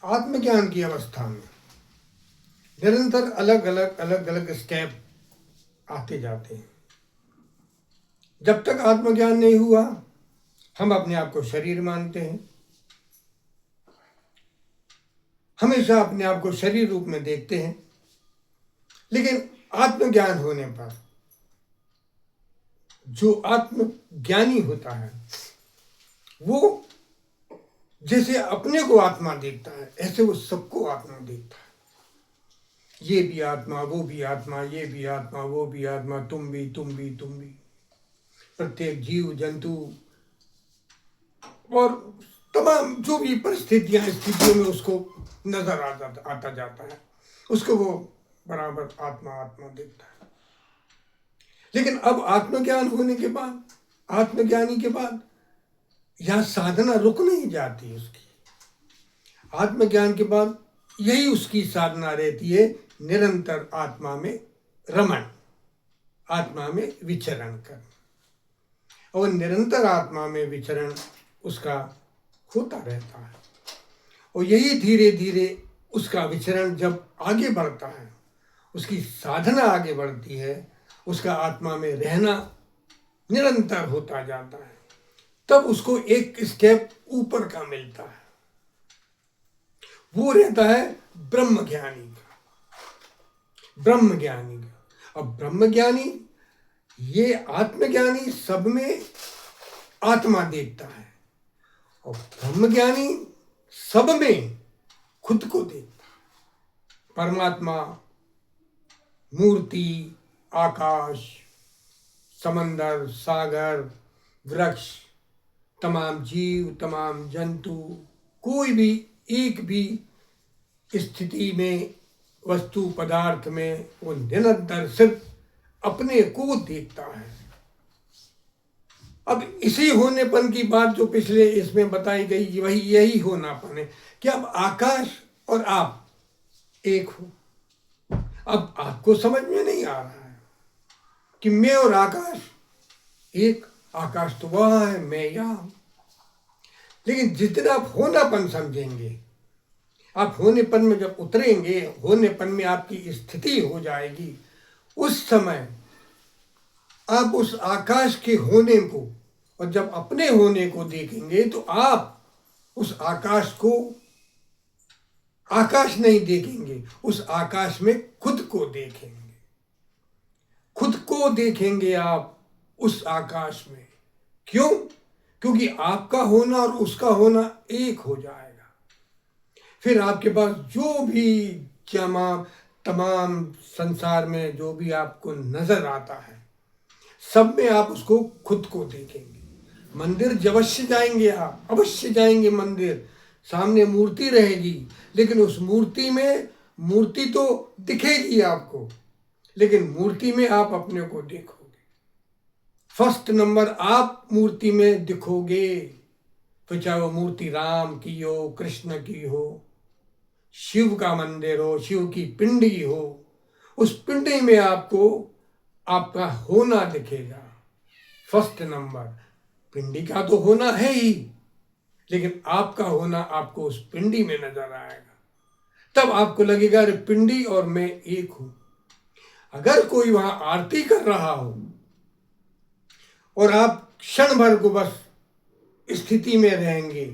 आत्मज्ञान की अवस्था में निरंतर अलग अलग स्टेप आते जाते हैं। जब तक आत्मज्ञान नहीं हुआ हम अपने आप को शरीर मानते हैं, हमेशा अपने आप को शरीर रूप में देखते हैं। लेकिन आत्मज्ञान होने पर जो आत्मज्ञानी होता है वो जैसे अपने को आत्मा देखता है ऐसे वो सबको आत्मा देखता है। ये भी आत्मा, वो भी आत्मा, ये भी आत्मा, वो भी आत्मा, तुम भी, तुम भी, तुम भी। प्रत्येक जीव जंतु और तमाम जो भी परिस्थितियां स्थितियों में उसको नजर आता जाता है, उसको वो बराबर आत्मा आत्मा देखता है। लेकिन अब आत्मज्ञान होने के बाद, आत्मज्ञानी के बाद यह साधना रुक नहीं जाती उसकी। आत्मज्ञान के बाद यही उसकी साधना रहती है, निरंतर आत्मा में रमण, आत्मा में विचरण कर। और निरंतर आत्मा में विचरण उसका होता रहता है। और यही धीरे धीरे उसका विचरण जब आगे बढ़ता है, उसकी साधना आगे बढ़ती है, उसका आत्मा में रहना निरंतर होता जाता है, तब उसको एक स्टेप ऊपर का मिलता है। वो रहता है ब्रह्मज्ञानी का। ब्रह्मज्ञानी का। अब ब्रह्मज्ञानी, ये आत्मज्ञानी सब में आत्मा देखता है और ब्रह्मज्ञानी सब में खुद को देखता है। परमात्मा, मूर्ति, आकाश, समंदर, सागर, वृक्ष, तमाम जीव, तमाम जंतु, कोई भी एक भी स्थिति में, वस्तु पदार्थ में वो निरंतर सिर्फ अपने को देखता है। अब इसी होनेपन की बात जो पिछले इसमें बताई गई, वही यही होनापन है कि अब आकाश और आप एक हो। अब आपको समझ में नहीं आ रहा है कि मैं और आकाश एक, आकाश तो वहां है, मैं यहां हूं। लेकिन जितना आप होनापन समझेंगे, आप होनेपन में जब उतरेंगे, होनेपन में आपकी स्थिति हो जाएगी, उस समय आप उस आकाश के होने को और जब अपने होने को देखेंगे तो आप उस आकाश को आकाश नहीं देखेंगे, उस आकाश में खुद को देखेंगे। खुद को देखेंगे आप उस आकाश में। क्यों? क्योंकि आपका होना और उसका होना एक हो जाएगा। फिर आपके पास जो भी तमाम संसार में जो भी आपको नजर आता है, सब में आप उसको खुद को देखेंगे। मंदिर जब अवश्य जाएंगे, आप अवश्य जाएंगे मंदिर, सामने मूर्ति रहेगी, लेकिन उस मूर्ति में, मूर्ति तो दिखेगी आपको, लेकिन मूर्ति में आप अपने को देखोगे। फर्स्ट नंबर आप मूर्ति में दिखोगे, तो चाहे वो मूर्ति राम की हो, कृष्ण की हो, शिव का मंदिर हो, शिव की पिंडी हो, उस पिंडी में आपको आपका होना दिखेगा। फर्स्ट नंबर पिंडी का तो होना है ही, लेकिन आपका होना आपको उस पिंडी में नजर आएगा। तब आपको लगेगा अरे पिंडी और मैं एक हूं। अगर कोई वहां आरती कर रहा हो और आप क्षण भर को बस स्थिति में रहेंगे,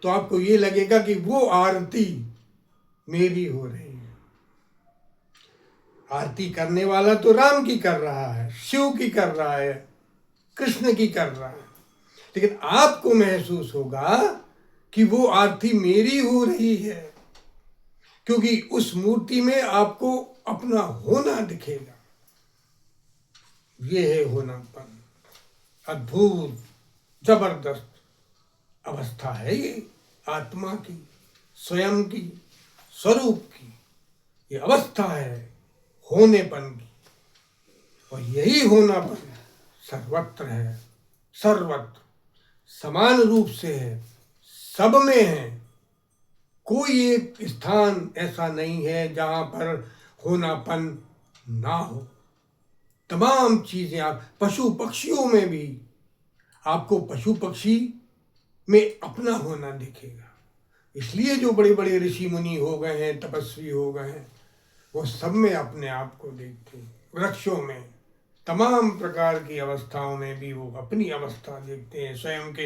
तो आपको ये लगेगा कि वो आरती मेरी हो रही है। आरती करने वाला तो राम की कर रहा है, शिव की कर रहा है, कृष्ण की कर रहा है, लेकिन आपको महसूस होगा कि वो आरती मेरी हो रही है, क्योंकि उस मूर्ति में आपको अपना होना दिखेगा। ये है होनापन। अद्भुत जबरदस्त अवस्था है ये आत्मा की, स्वयं की, स्वरूप की। ये अवस्था है होनेपन की। और यही होनापन सर्वत्र है, सर्वत्र समान रूप से है, सब में है। कोई एक स्थान ऐसा नहीं है जहां पर होनापन ना हो। तमाम चीजें, आप पशु पक्षियों में भी आपको पशु पक्षी में अपना होना दिखेगा। इसलिए जो बड़े बड़े ऋषि मुनि हो गए हैं, तपस्वी हो गए हैं, वो सब में अपने आप को देखते हैं। वृक्षों में तमाम प्रकार की अवस्थाओं में भी वो अपनी अवस्था देखते हैं, स्वयं के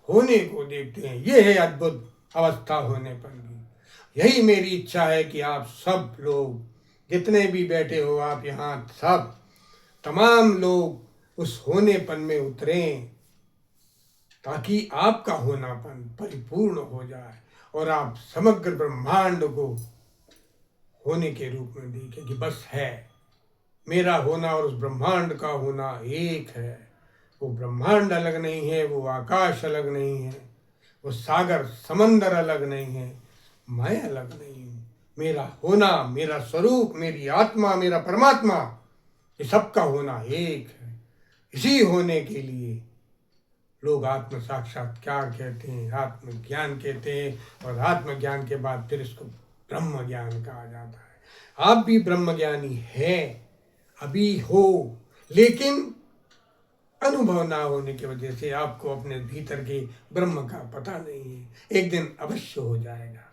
होने को देखते हैं। ये है अद्भुत अवस्था होने पर भी। यही मेरी इच्छा है कि आप सब लोग जितने भी बैठे हो, आप यहाँ सब तमाम लोग उस होनेपन में उतरें, ताकि आपका होनापन परिपूर्ण हो जाए और आप समग्र ब्रह्मांड को होने के रूप में देखें कि बस है, मेरा होना और उस ब्रह्मांड का होना एक है। वो ब्रह्मांड अलग नहीं है, वो आकाश अलग नहीं है, वो सागर समंदर अलग नहीं है, मैं अलग नहीं हूँ। मेरा होना, मेरा स्वरूप, मेरी आत्मा, मेरा परमात्मा, ये सबका होना एक है। इसी होने के लिए लोग आत्म साक्षात्कार कहते हैं, आत्मज्ञान कहते हैं, और आत्मज्ञान के बाद फिर इसको ब्रह्म ज्ञान कहा जाता है। आप भी ब्रह्म ज्ञानी है, अभी हो, लेकिन अनुभव ना होने की वजह से आपको अपने भीतर के ब्रह्म का पता नहीं है। एक दिन अवश्य हो जाएगा।